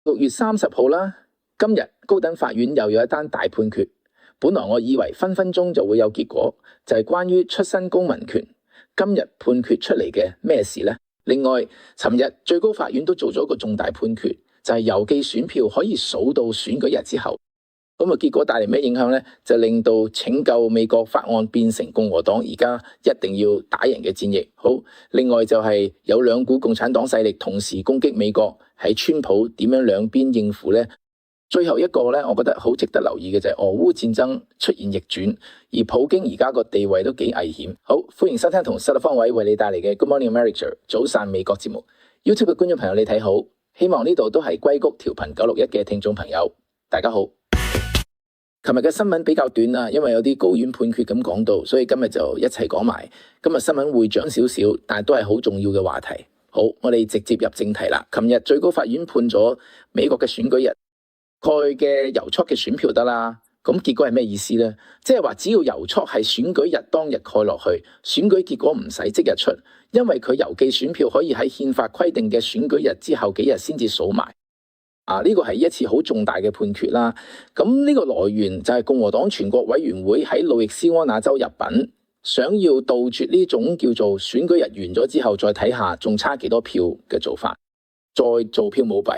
6月30號啦，今日高等法院又有一單大判決。本來我以為分分鐘就會有結果，就係關於出身公民權。今日判決出嚟嘅咩事呢？另外，尋日最高法院都做咗個重大判決，就係郵寄選票可以數到選舉日之後。咁結果帶嚟咩影響呢？就令到拯救美國法案變成共和黨而家一定要打贏嘅戰役。好，另外就係有兩股共產黨勢力同時攻擊美國，喺川普點樣兩邊應付呢？最後一個呢，我覺得好值得留意嘅就係俄烏戰爭出現逆轉，而普京而家個地位都幾危險。好，歡迎收聽同失樂方位為你帶嚟嘅 Good Morning America 早晨美國節目。YouTube 嘅觀眾朋友你睇好，希望呢度都係硅谷調頻961嘅聽眾朋友，大家好。琴日嘅新聞比較短啊，因為有啲高院判決咁講到，所以今日就一齊講埋。今日新聞會長少少，但係都係好重要嘅話題。好，我哋直接入正題啦。琴日最高法院判咗美國嘅選舉日蓋嘅郵戳嘅選票得啦。咁結果係咩意思呢？即係話只要郵戳係選舉日當日蓋落去，選舉結果唔使即日出，因為佢郵寄選票可以喺憲法規定嘅選舉日之後幾日先至數埋。呢個係一次好重大嘅判決啦。咁呢個來源就係共和黨全國委員會喺路易斯安那州入稟，想要杜絕呢種叫做選舉日完咗之後再睇下仲差幾多票嘅做法，再做票舞弊，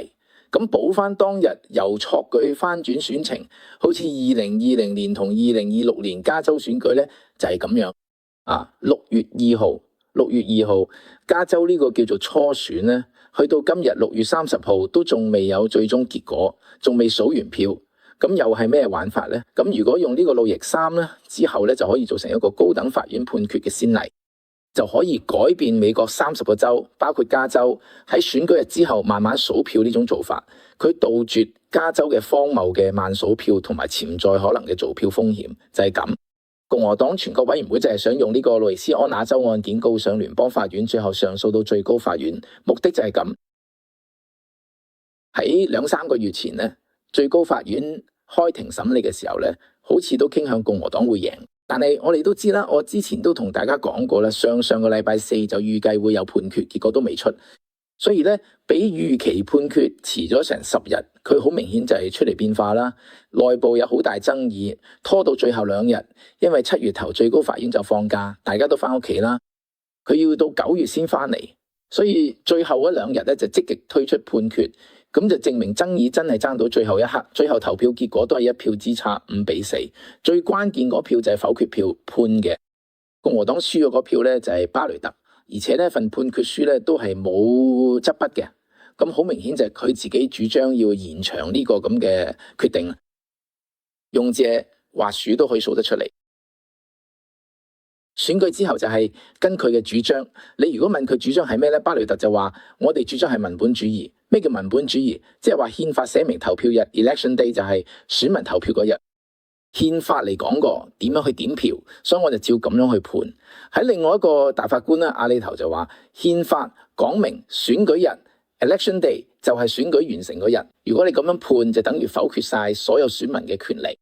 咁補翻當日郵戳舉翻轉選情，好似2020年同2026年加州選舉呢，就係咁樣。6月2號加州呢個叫做初選呢，去到今日6月30號都仲未有最終結果，仲未數完票，咁又係咩玩法呢？咁如果用呢個路易3呢，之後呢就可以做成一個高等法院判決嘅先例，就可以改變美國30個州，包括加州喺選舉日之後慢慢數票呢種做法，佢杜絕加州嘅荒謬嘅慢數票同埋潛在可能嘅造票風險，就係咁。共和黨全國委員會就係想用呢個路易斯安那州案件告上聯邦法院，最後上訴到最高法院，目的就係咁。喺2-3個月前呢，最高法院開庭審理嘅時候呢，好似都傾向共和黨會贏，但係我哋都知啦，我之前都同大家講過啦，上個禮拜4就預計會有判決，結果都未出，所以呢，比預期判決遲咗成10日，佢好明顯就係出嚟變化啦。內部有好大爭議，拖到最後2日，因為7月頭最高法院就放假，大家都翻屋企啦。佢要到9月先翻嚟，所以最後嗰2日咧就積極推出判決，咁就證明爭議真係爭到最後一刻。最後投票結果都係一票之差，5-4。最關鍵嗰票就係否決票判嘅，共和黨輸咗嗰票咧就係巴雷特，而且呢份判決書咧都係冇執筆嘅，咁好明顯就係佢自己主張要延長呢個咁嘅決定。用借話數都可以數得出嚟。選舉之後就係跟佢嘅主張，你如果問佢主張係咩呢？巴雷特就話我哋主張係民本主義。咩叫民本主義？即係話憲法寫明投票日 Election Day 就係選民投票嗰日，憲法嚟講過點樣去點票，所以我就照咁樣去判。喺另外一個大法官咧，阿里頭就話憲法講明選舉日 Election Day 就係選舉完成嗰日，如果你咁樣判就等於否決晒所有選民嘅權利。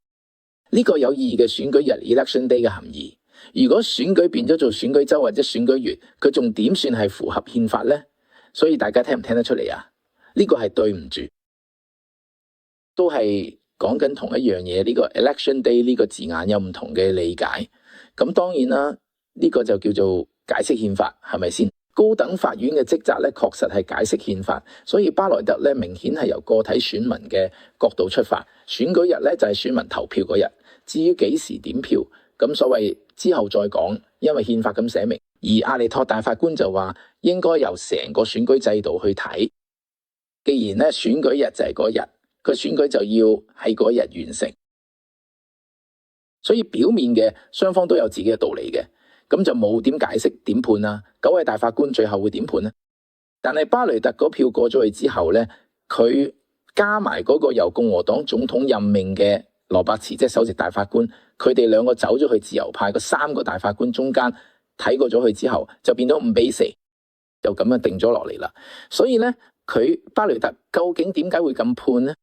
呢個有意義嘅選舉日 Election Day 嘅含義，如果選舉變咗做選舉週或者選舉月，佢仲點算係符合憲法呢？所以大家聽唔聽得出嚟啊？呢個係對唔住，都係講緊同一樣嘢。呢個 Election Day 呢個字眼有唔同嘅理解。咁當然啦，呢個就叫做解釋憲法，係咪先？高等法院嘅職責咧，確實係解釋憲法，所以巴萊特咧明顯係由個體選民嘅角度出發。選舉日咧就係選民投票嗰日，至於幾時點票，咁所謂之後再講，因為憲法咁寫明。而阿利托大法官就話應該由成個選舉制度去睇，既然咧選舉日就係嗰日，個選舉就要喺嗰日完成，所以表面嘅雙方都有自己嘅道理嘅。咁就冇點解釋點判啦。9位大法官最後會點判呢？但係巴雷特嗰票過咗去之後呢，佢加埋嗰個由共和黨總統任命嘅羅伯茨，即係首席大法官，佢哋兩個走咗去自由派個3個大法官中間睇過咗去之後，就變咗5-4，就咁樣定咗落嚟啦。所以呢，佢巴雷特究竟點解會咁判呢？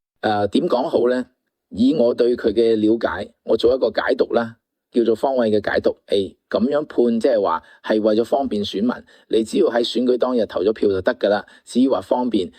點講好呢？以我對佢嘅了解，我做一個解讀啦。叫做方位嘅解讀，咁樣判即係話係為咗方便選民，你只要喺選舉當日投咗票就得噶啦。至於話方便，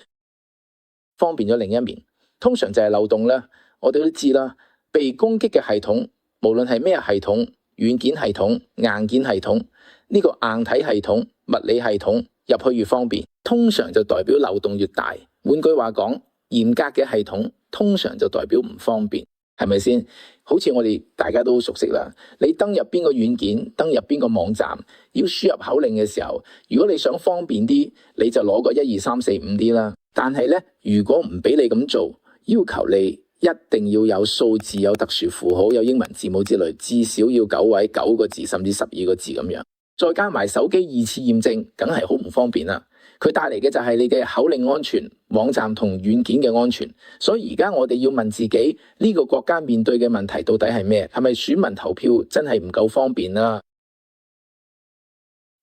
方便咗另一面。通常就係漏洞啦，我哋都知啦，被攻擊嘅系統，無論係咩系統，軟件系統、硬件系統，呢個硬體系統、物理系統入去越方便，通常就代表漏洞越大。換句話講，嚴格嘅系統通常就代表唔方便，係咪先？好似我哋大家都好熟悉啦，你登入邊個軟件，登入邊個網站，要輸入口令嘅時候，如果你想方便啲，你就攞個1 2 3 4 5啲啦。但係咧，如果唔俾你咁做，要求你一定要有數字、有特殊符號、有英文字母之類，至少要9位、9個字，甚至12個字咁樣。再加埋手機2次驗證，梗係好唔方便啦。佢帶嚟嘅就係你嘅口令安全、網站同軟件嘅安全。所以而家我哋要問自己，呢個國家面對嘅問題到底係咩？係咪選民投票真係唔夠方便啦？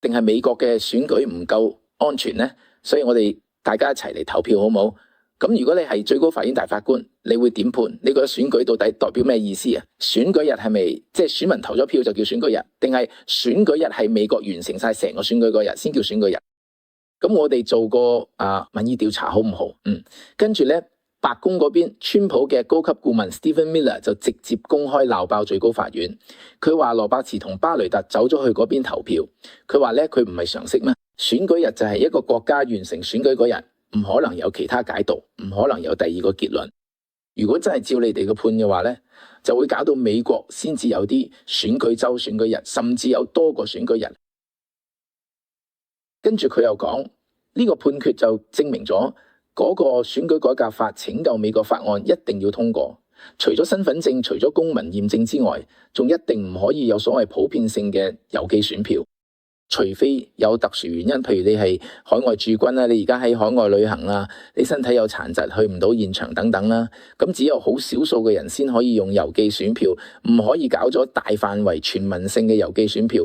定係美國嘅選舉唔夠安全呢？所以我哋大家一齊嚟投票好唔好？咁如果你係最高法院大法官，你會點判？你覺得選舉到底代表咩意思啊？選舉日係咪即係選民投咗票就叫選舉日？定係選舉日係美國完成晒成個選舉嗰日先叫選舉日？咁我哋做個民意調查好唔好？跟住咧，白宮嗰邊，川普嘅高級顧問 Stephen Miller 就直接公開鬧爆最高法院。佢話羅伯茨同巴雷特走咗去嗰邊投票。佢話咧，佢唔係常識咩？選舉日就係一個國家完成選舉嗰日，唔可能有其他解讀，唔可能有第二個結論。如果真係照你哋嘅判嘅話咧，就會搞到美國先至有啲選舉週、選舉日，甚至有多個選舉日。跟住佢又講，呢個判決就證明咗嗰個選舉改革法拯救美國法案一定要通過。除咗身份證、除咗公民驗證之外，仲一定唔可以有所謂普遍性嘅郵寄選票，除非有特殊原因，譬如你係海外駐軍啦，你而家喺海外旅行啦，你身體有殘疾去唔到現場等等啦，咁只有好少數嘅人先可以用郵寄選票，唔可以搞咗大範圍全民性嘅郵寄選票。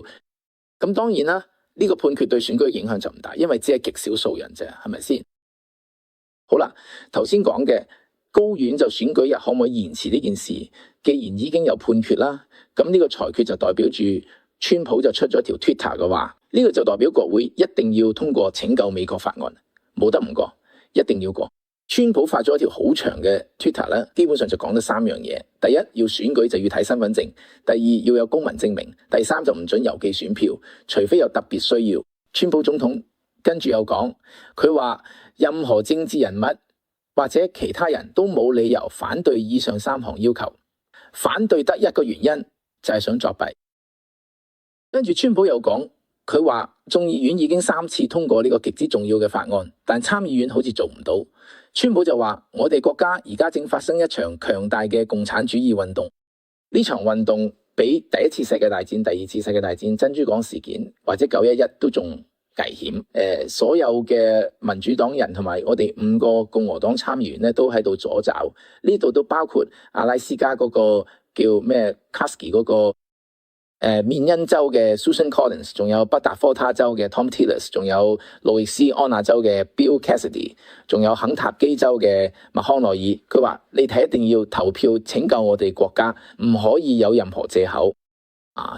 咁當然啦。呢個判決對選舉嘅影響就唔大，因為只係極少數人啫，係咪先？好啦，頭先講嘅高院就選舉日可唔可以延遲呢件事，既然已經有判決啦，咁呢個裁決就代表住川普就出咗條 Twitter 嘅話，呢個就代表國會一定要通過拯救美國法案，冇得唔過，一定要過。川普發咗一條好長嘅 Twitter 咧，基本上就講咗3樣嘢。第一，要選舉就要睇身份證；第二，要有公民證明；第三，就唔准郵寄選票，除非有特別需要。川普總統跟住又講，佢話任何政治人物或者其他人都冇理由反對以上3項要求，反對得一個原因就係想作弊。跟住川普又講，佢話眾議院已經3次通過呢個極之重要嘅法案，但參議院好似做唔到。川普就話：我哋國家而家正發生一場強大嘅共產主義運動，呢場運動比第一次世界大戰、第二次世界大戰、珍珠港事件或者911都仲危險。所有嘅民主黨人同埋我哋5個共和黨參議員咧，都喺度阻撓。呢度都包括阿拉斯加嗰個叫咩 Kasky 嗰個。緬因州嘅 Susan Collins， 仲有北達科他州嘅 Tom Tillis， 仲有路易斯安那州嘅 Bill Cassidy， 仲有肯塔基州嘅麥康奈爾。佢話你哋一定要投票拯救我哋國家，唔可以有任何借口。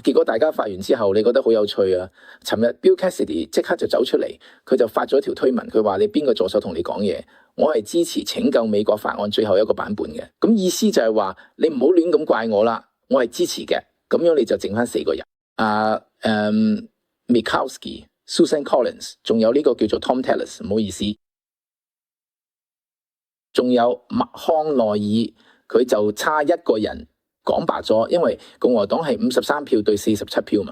結果大家發完之後，你覺得好有趣啊？尋日 Bill Cassidy 即刻就走出嚟，佢就發咗條推文，佢話你邊個助手同你講嘢？我係支持拯救美國法案最後一個版本嘅。咁意思就係話你唔好亂咁怪我啦，我係支持嘅。咁樣你就剩翻4個人，Murkowski、Susan Collins， 仲有呢個叫做 Tom Tillis， 唔好意思，仲有麥康奈爾，佢就差1個人。講白咗，因為共和黨係53票對47票嘛，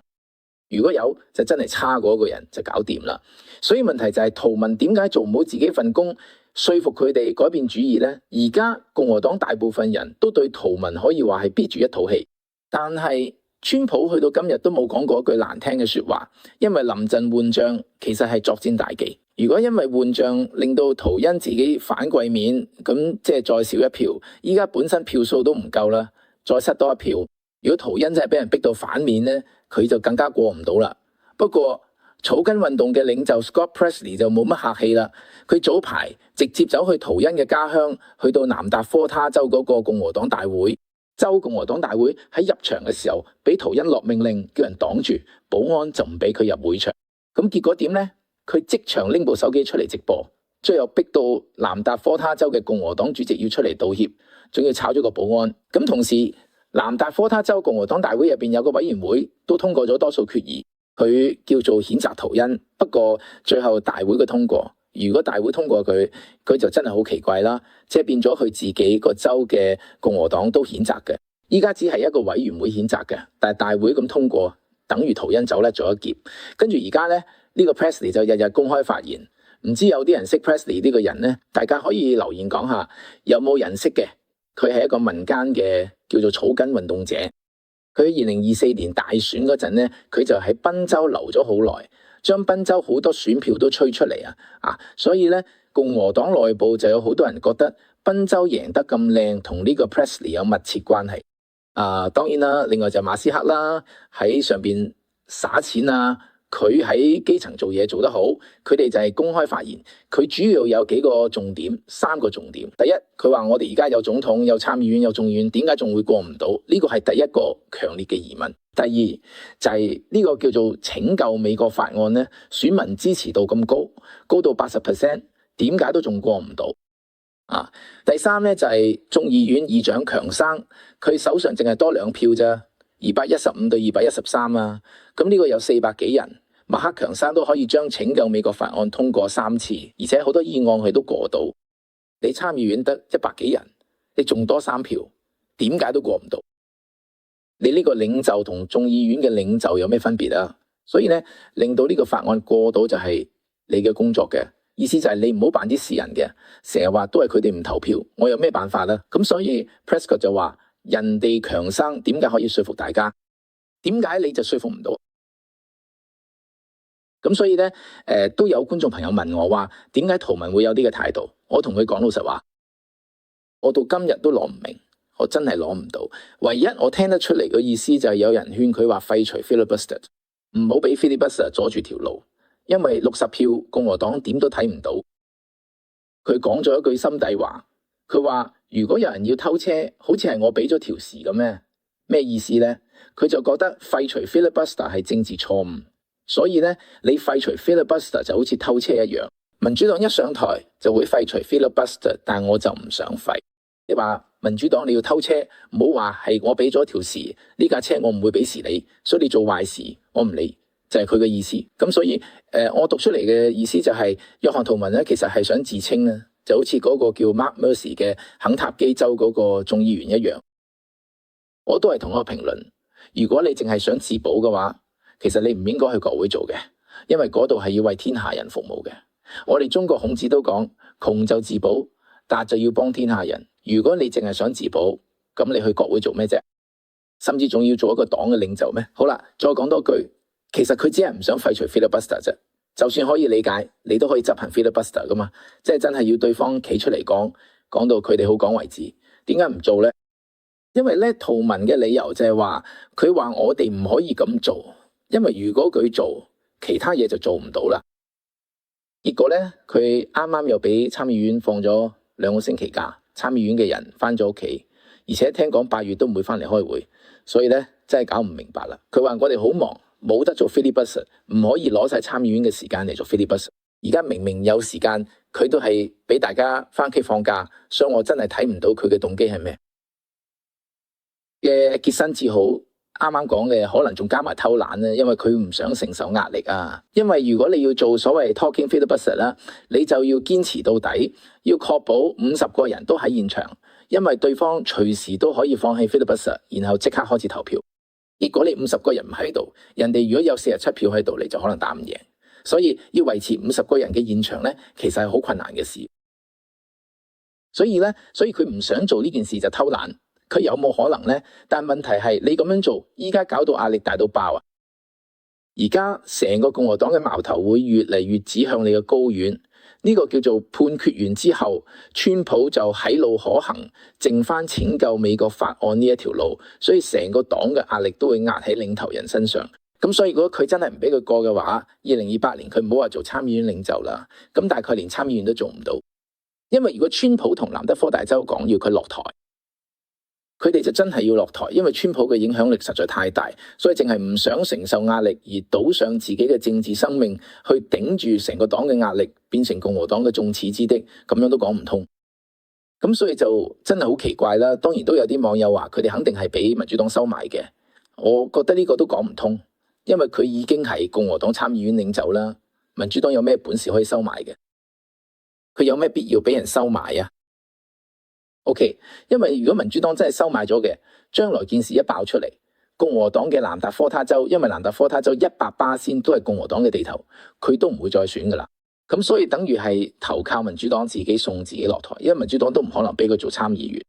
如果有就真係差嗰個人就搞掂啦。所以問題就係圖民點解做唔好自己份工，說服佢哋改變主意呢？而家共和黨大部分人都對圖民可以話係憋住一肚氣。但係川普去到今日都冇講過一句難聽嘅說話，因為臨陣換將其實係作戰大忌。如果因為換將令到圖恩自己反季面，咁即係再少1票，依家本身票數都唔夠啦，再失多1票。如果圖恩真係俾人逼到反面呢，佢就更加過唔到啦。不過草根運動嘅領袖 Scott Presley 就冇乜客氣啦，佢早排直接走去圖恩嘅家鄉，去到南達科他州嗰個共和黨大會。州共和黨大會喺入場嘅時候，俾圖恩落命令，叫人擋住，保安就唔俾佢入會場。咁結果點呢？佢即場拎部手機出嚟直播，最後逼到南達科他州嘅共和黨主席要出嚟道歉，仲要炒咗個保安。咁同時，南達科他州共和黨大會入邊有個委員會都通過咗多數決議，佢叫做譴責圖恩。不過最後大會嘅通過，如果大會通過佢就真係好奇怪啦，即係變咗佢自己個州嘅共和黨都譴責嘅。依家只係一個委員會譴責嘅，但係大會咁通過，等於圖恩走甩咗一劫。跟住而家咧，呢個 Presley 就日日公開發言。唔知有啲人識 Presley 呢個人呢？大家可以留言講下，有冇人識嘅？佢係一個民間嘅叫做草根運動者。佢喺2024年大選嗰陣呢，佢就喺賓州留咗好耐，將賓州好多選票都吹出嚟啊！所以呢，共和黨內部就有好多人覺得賓州贏得咁靚，同呢個 Presley 有密切關係。當然啦，另外就馬斯克啦，喺上邊撒錢啊。佢喺基層做嘢做得好，佢哋就係公開發言。佢主要有幾個重點，3個重點。第一，佢話我哋而家有總統、有參議院、有眾議院，點解仲會過唔到？呢個係第一個強烈嘅疑問。第二就係呢個叫做拯救美國法案呢，選民支持度咁高，高到80%，點解都仲過唔到？第三呢，就係眾議院議長強生，佢手上淨係多2票咋，215對213啊。咁呢個有400幾人。馬克強生都可以將拯救美國法案通過3次，而且好多議案佢都過到。你參議院得100幾人，你仲多3票，點解都過唔到？你呢個領袖同眾議院嘅領袖有咩分別啊？所以呢，令到呢個法案過到就係你嘅工作嘅意思，就係你唔好扮啲私人嘅，成日話都係佢哋唔投票，我有咩辦法呢？咁所以 Prescott 就話人哋強生點解可以說服大家？點解你就說服唔到？咁所以咧，都有觀眾朋友問我話，點解圖文會有呢個態度？我同佢講老實話，我到今日都攞唔明，我真係攞唔到。唯一我聽得出嚟嘅意思就係有人勸佢話廢除 filibuster， 唔好俾 filibuster 阻住條路，因為60票共和黨點都睇唔到。佢講咗一句心底話，佢話如果有人要偷車，好似係我俾咗條匙咁咩？咩意思咧？佢就覺得廢除 filibuster 係政治錯誤。所以咧，你廢除 filibuster 就好似偷車一樣。民主黨一上台就會廢除 filibuster， 但我就唔想廢。你話民主黨你要偷車，唔好話係我俾咗條匙，呢架車我唔會俾匙你，所以你做壞事我唔理，就係佢嘅意思。咁所以我讀出嚟嘅意思就係約翰圖文咧，其實係想自稱咧，就好似嗰個叫 Mark Murphy 嘅肯塔基州嗰個眾議員一樣。我都係同一個評論，如果你淨係想自保嘅話，其實你唔應該去國會做嘅，因為嗰度係要為天下人服務嘅。我哋中國孔子都講，窮就自保，達就要幫天下人。如果你淨係想自保，咁你去國會做咩啫？甚至仲要做一個黨嘅領袖咩？好啦，再講多句，其實佢只係唔想廢除 filibuster 啫。就算可以理解，你都可以執行 filibuster 噶嘛。即係真係要對方企出嚟講，講到佢哋好講為止。點解唔做呢？因為咧，圖文嘅理由就係話，佢話我哋唔可以咁做。因為如果佢做其他嘢就做唔到啦，結果咧佢啱啱又俾參議院放咗2個星期假，參議院嘅人翻咗屋企，而且聽講8月都唔會翻嚟開會，所以咧真係搞唔明白啦。佢話我哋好忙，冇得做 filibuster， 唔可以攞晒參議院嘅時間嚟做 filibuster。而家明明有時間，佢都係俾大家翻屋企放假，所以我真係睇唔到佢嘅動機係咩嘅。潔身自好。啱啱講嘅可能仲加埋偷懶咧，因為佢唔想承受壓力啊。因為如果你要做所謂 talking filibuster 啦，你就要堅持到底，要確保50個人都喺現場，因為對方隨時都可以放棄 filibuster， 然後即刻開始投票。結果你50個人唔喺度，人哋如果有47票喺度，你就可能打唔贏。所以要維持50個人嘅現場咧，其實係好困難嘅事。所以佢唔想做呢件事就偷懶。佢有冇可能呢？但問題係你咁樣做，依家搞到壓力大到爆啊！而家成個共和黨嘅矛頭會越嚟越指向你嘅高院，呢個叫做判決完之後，川普就喺路可行，剩翻拯救美國法案呢一條路，所以成個黨嘅壓力都會壓喺領頭人身上。咁所以如果佢真係唔俾佢過嘅話，2028年佢唔好話做參議院領袖啦，咁大概連參議院都做唔到，因為如果川普同南德科大州講要佢落台。佢哋就真係要落台，因為川普嘅影響力實在太大，所以淨係唔想承受壓力而賭上自己嘅政治生命去頂住成個黨嘅壓力，變成共和黨嘅眾矢之的，咁樣都講唔通。咁所以就真係好奇怪啦。當然都有啲網友話佢哋肯定係俾民主黨收買嘅，我覺得呢個都講唔通，因為佢已經係共和黨參議院領袖啦，民主黨有咩本事可以收買嘅？佢有咩必要俾人收買啊？OK， 因為如果民主黨真係收買咗嘅，將來件事一爆出嚟，共和黨嘅南達科他州，因為南達科他州100%都係共和黨嘅地頭，佢都唔會再選噶啦。咁所以等於係投靠民主黨，自己送自己落台，因為民主黨都唔可能俾佢做參議員，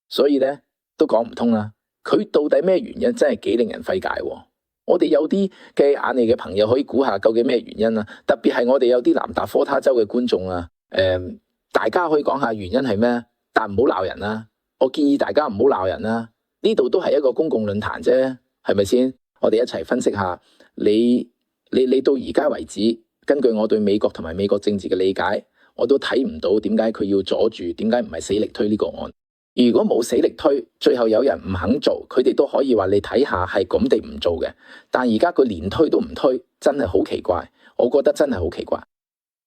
所以咧都講唔通啦。佢到底咩原因真係幾令人費解喎？我哋有啲嘅眼利嘅朋友可以估下究竟咩原因啊？特別係我哋有啲南達科他州嘅觀眾啊，大家可以講下原因係咩？但唔好鬧人啦。我建議大家唔好鬧人啦。呢度都係一個公共論壇啫，係咪先？我哋一齊分析下，你到而家為止，根據我對美國同埋美國政治嘅理解，我都睇唔到點解佢要阻住，點解唔係死力推呢個案？如果冇死力推，最後有人唔肯做，佢哋都可以話你睇下係咁地唔做嘅。但而家佢連推都唔推，真係好奇怪。我覺得真係好奇怪，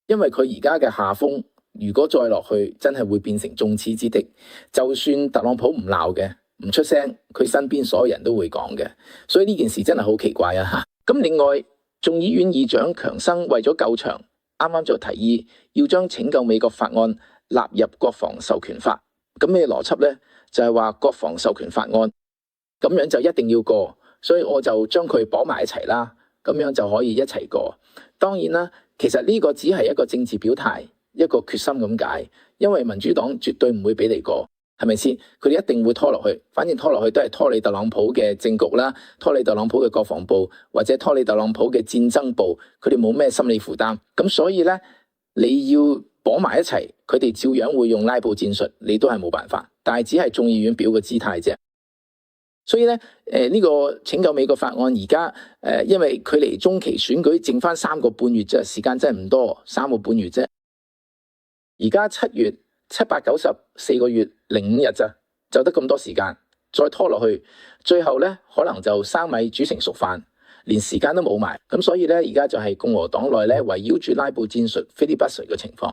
因為佢而家嘅下風，如果再落去，真係會變成眾矢之的。就算特朗普唔鬧嘅，唔出聲，佢身邊所有人都會講嘅。所以呢件事真係好奇怪啊！吓，咁另外，眾議院議長強生為咗救場，啱啱就提議要將拯救美國法案納入國防授權法。咁咩邏輯呢？就係話國防授權法案咁樣就一定要過，所以我就將佢綁埋一齊啦，咁樣就可以一齊過。當然啦，其實呢個只係一個政治表態，一個決心咁解，因為民主黨絕對唔會俾你過，係咪先？佢哋一定會拖落去，反正拖落去都係拖你特朗普嘅政局啦，拖你特朗普嘅國防部，或者拖你特朗普嘅戰爭部，佢哋冇咩心理負擔。咁所以呢，你要綁埋一齊，佢哋照樣會用拉布戰術，你都係冇辦法。但係只係眾議院表個姿態啫。所以咧，呢個拯救美國法案而家因為距離中期選舉剩翻3個半月啫，時間真係唔多，3個半月啫。而家7月7、8、9、10 4個月零5日咋，就得咁多時間，再拖落去，最後咧可能就生米煮成熟飯，連時間都冇埋。咁所以咧，而家就係共和黨內咧圍繞住拉布戰術 filibuster 嘅情況，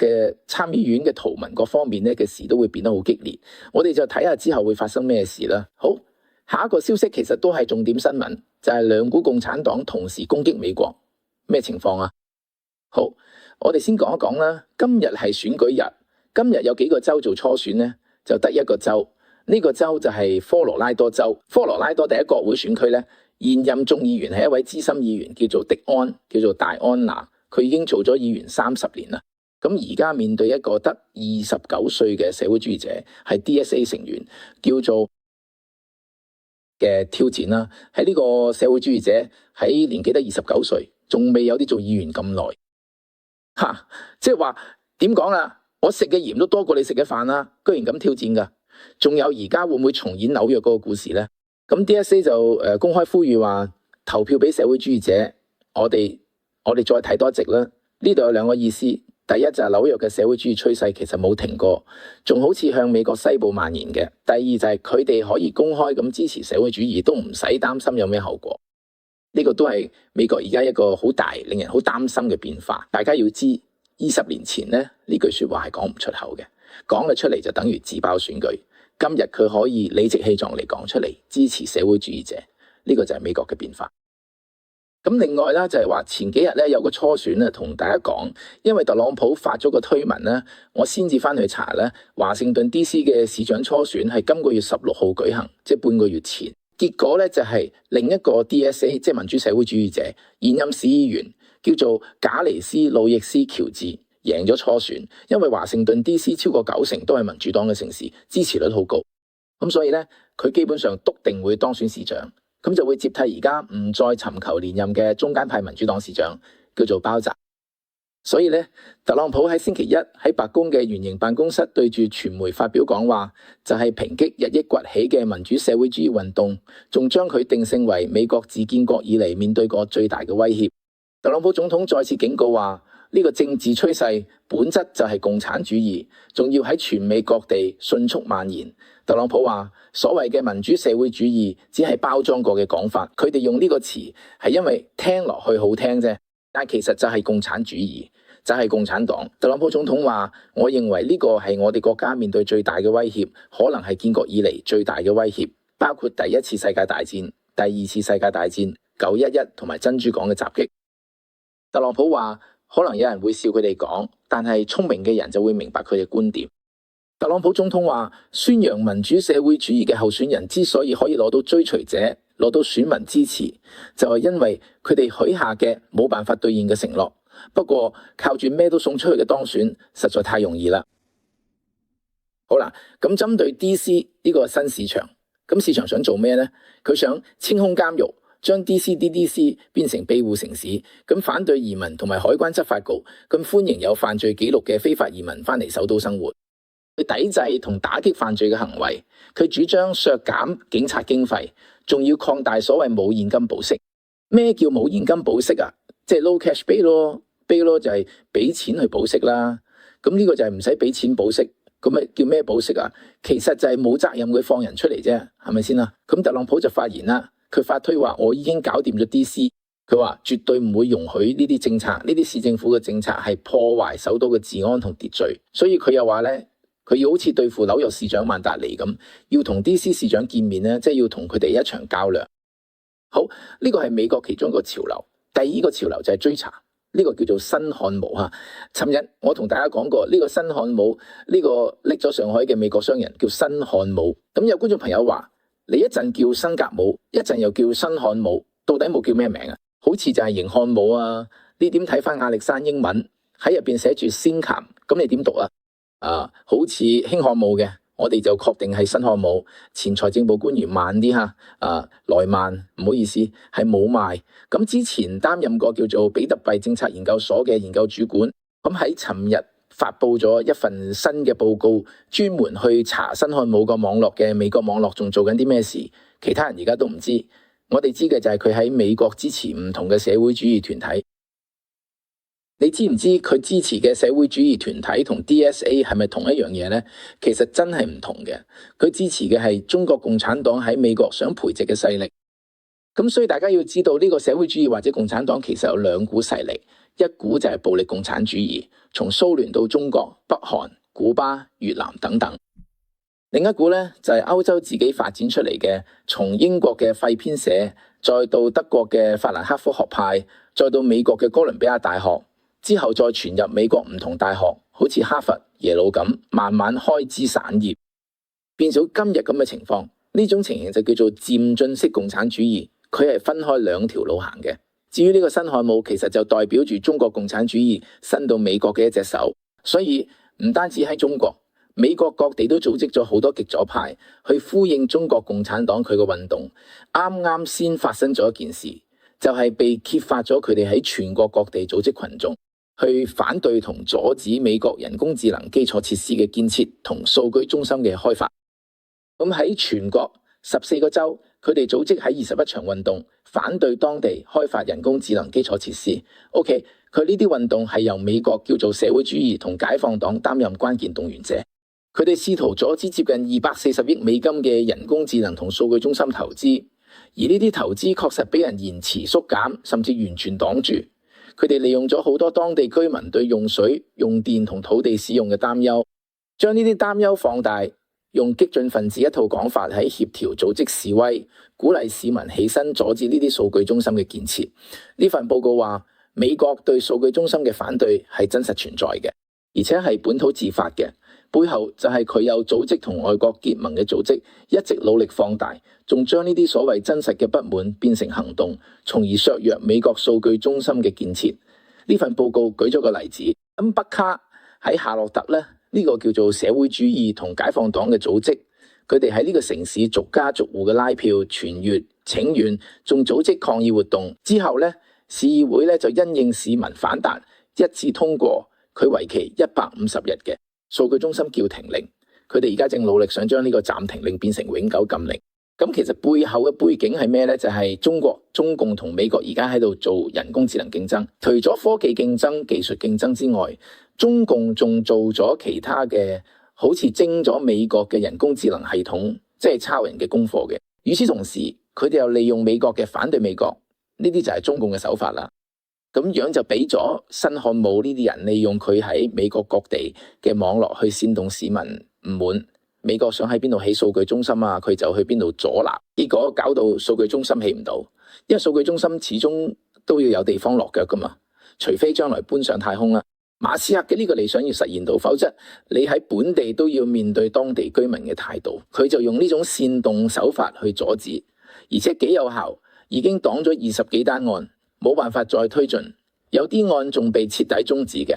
嘅參議院嘅圖文各方面咧嘅事都會變得好激烈，我哋就睇下之後會發生咩事啦。好，下一個消息其實都係重點新聞，就係兩股共產黨同時攻擊美國，咩情況啊？好，我哋先講一講啦。今日係選舉日，今日有幾個州做初選呢？就得一個州，呢個州就係科羅拉多州。科羅拉多第一國會選區咧，現任眾議員係一位資深議員，叫做迪安，叫做戴安娜，佢已經做咗議員30年啦。咁而家面對一個得29歲嘅社會主義者，係 DSA 成員，叫做嘅挑戰啦。喺呢個社會主義者喺年紀得29歲，仲未有啲做議員咁耐，即係話點講啊？我食嘅鹽都多過你食嘅飯啦，居然咁挑戰噶。仲有而家會唔會重演紐約嗰個故事呢？咁 DSA 就公開呼籲話投票俾社會主義者，我哋再睇多一席啦。呢度有兩個意思。第一就係紐約嘅社會主義趨勢其實冇停過，仲好似向美國西部蔓延嘅。第二就係佢哋可以公開咁支持社會主義，都唔使擔心有咩後果。呢個都係美國而家一個好大、令人好擔心嘅變化。大家要知，20年前呢句說話係講唔出口嘅，講咗出嚟就等於自爆選舉。今日佢可以理直氣壯嚟講出嚟支持社會主義者，呢個就係美國嘅變化。咁另外咧就係話前幾日咧有個初選咧，同大家講，因為特朗普發咗個推文咧，我先至翻去查咧，華盛頓 DC 嘅市長初選係今個月16號舉行，即係半個月前。結果咧就係另一個 DSA， 即係民主社會主義者現任市議員叫做賈尼斯路易斯喬治贏咗初選，因為華盛頓 DC 超過90%都係民主黨嘅城市，支持率好高，咁所以咧佢基本上篤定會當選市長。咁就會接替而家唔再尋求連任嘅中間派民主黨市長，叫做鮑澤。所以咧，特朗普喺星期一喺白宮嘅圓形辦公室對住傳媒發表講話，就係抨擊日益崛起嘅民主社會主義運動，仲將佢定性為美國自建國以嚟面對過最大嘅威脅。特朗普總統再次警告話，呢個政治趨勢本質就係共產主義，仲要喺全美各地迅速蔓延。特朗普話所謂嘅民主社會主義只係包裝過嘅講法，佢哋用呢個詞係因為聽落去好聽啫，但其實就係共產主義，就係共產黨。特朗普總統話：我認為呢個係我哋國家面對最大嘅威脅，可能係建國以嚟最大嘅威脅，包括第一次世界大戰、第二次世界大戰、9/11同埋珍珠港嘅襲擊。特朗普話：可能有人會笑佢哋講，但係聰明嘅人就會明白佢嘅觀點。特朗普總統話：宣揚民主社會主義嘅候選人之所以可以攞到追隨者、攞到選民支持，就係因為佢哋許下嘅冇辦法兌現嘅承諾。不過靠住咩都送出去嘅當選，實在太容易啦。好啦，咁針對 DC 呢個新市場，咁市場想做咩呢？佢想清空監獄，將 DCDDC 變成庇護城市，咁反對移民同埋海關執法局，咁歡迎有犯罪記錄嘅非法移民翻嚟首都生活。佢抵制同打擊犯罪嘅行為，佢主張削減警察經費，仲要擴大所謂冇現金保釋。咩叫冇現金保釋啊？即係 low cash bail 咯，就係俾錢去保釋啦。咁呢個就係唔使俾錢保釋，咁咪叫咩保釋啊？其實就係冇責任佢放人出嚟啫，係咪先啊？咁特朗普就發言啦，佢發推話我已經搞掂咗 DC，佢話絕對唔會容許呢啲政策，呢啲市政府嘅政策係破壞首都嘅治安同秩序。所以佢又話咧，佢要好似對付紐約市長曼達尼咁，要同 DC 市長見面咧，即係要同佢哋一場較量。好，呢個係美國其中一個潮流。第二個潮流就係追查，呢個叫做新漢姆嚇。尋日我同大家講過，呢個新漢姆，呢個拎咗上海嘅美國商人叫新漢姆。咁有觀眾朋友話：你一陣叫新甲姆，一陣又叫新漢姆，到底冇叫咩名啊？好似就係型漢姆啊！你點睇翻亞歷山英文喺入邊寫住先銜，咁你點讀啊？好似興漢姆嘅，我哋就確定係新漢姆。前財政部官員慢啲嚇，萊曼，唔好意思，係冇賣。咁之前擔任過叫做比特幣政策研究所嘅研究主管，咁喺尋日發布咗一份新嘅報告，專門去查新漢姆個網絡嘅美國網絡仲做緊啲咩事，其他人而家都唔知。我哋知嘅就係佢喺美國支持唔同嘅社會主義團體。你知唔知佢支持嘅社會主義團體同 DSA 係咪同一樣嘢呢？其實真係唔同嘅。佢支持嘅係中國共產黨喺美國想培植嘅勢力。咁所以大家要知道呢個社會主義或者共產黨其實有兩股勢力，一股就係暴力共產主義，從蘇聯到中國、北韓、古巴、越南等等。另一股呢，就係歐洲自己發展出嚟嘅，從英國嘅費編社，再到德國嘅法蘭克福學派，再到美國嘅哥倫比亞大學。之後再傳入美國唔同大學，好似哈佛、耶魯咁，慢慢開枝散葉，變咗今日咁嘅情況。呢種情形就叫做漸進式共產主義，佢係分開兩條路行嘅。至於呢個新漢姆，其實就代表住中國共產主義伸到美國嘅一隻手。所以唔單止喺中國，美國各地都組織咗好多極左派去呼應中國共產黨佢個運動。啱啱先發生咗一件事，就係被揭發咗佢哋喺全國各地組織群眾，去反對同阻止美國人工智能基礎設施嘅建設同數據中心嘅開發。咁喺全國14個州，佢哋組織喺21場運動，反對當地開發人工智能基礎設施。OK， 佢呢啲運動係由美國叫做社會主義同解放黨擔任關鍵動員者。佢哋試圖阻止接近240億美金嘅人工智能同數據中心投資，而呢啲投資確實俾人延遲縮減，甚至完全擋住。佢哋利用咗好多當地居民對用水、用電同土地使用嘅擔憂，將呢啲擔憂放大，用激進分子一套講法喺協調組織示威，鼓勵市民起身阻止呢啲數據中心嘅建設。呢份報告話，美國對數據中心嘅反對係真實存在嘅，而且係本土自發嘅，背後就係佢有組織同外國結盟嘅組織，一直努力放大，仲將呢啲所謂真實嘅不滿變成行動，從而削弱美國數據中心嘅建設。呢份報告舉咗個例子，咁北卡喺夏洛特咧，呢個叫做社會主義同解放黨嘅組織，佢哋喺呢個城市逐家逐戶嘅拉票、傳閱、請願，仲組織抗議活動。之後咧，市議會咧就因應市民反彈，一致通過佢為期150日嘅數據中心叫停令。佢哋而家正努力想將呢個暫停令變成永久禁令。咁其實背後嘅背景係咩呢？就係中共同美國而家喺度做人工智能競爭。除咗科技競爭、技術競爭之外，中共仲做咗其他嘅，好似精咗美國嘅人工智能系統，即係抄人嘅功課嘅。與此同時，佢哋又利用美國嘅反對美國，呢啲就係中共嘅手法啦。咁樣就俾咗辛漢武呢啲人利用佢喺美國各地嘅網絡去煽動市民唔滿。美國想喺邊度起數據中心啊，佢就去邊度阻撓，結果搞到數據中心起唔到，因為數據中心始終都要有地方落腳噶嘛，除非將來搬上太空啦。馬斯克嘅呢個理想要實現到，否則你喺本地都要面對當地居民嘅態度。佢就用呢種煽動手法去阻止，而且幾有效，已經擋咗20幾單案，冇辦法再推進，有啲案仲被徹底終止嘅。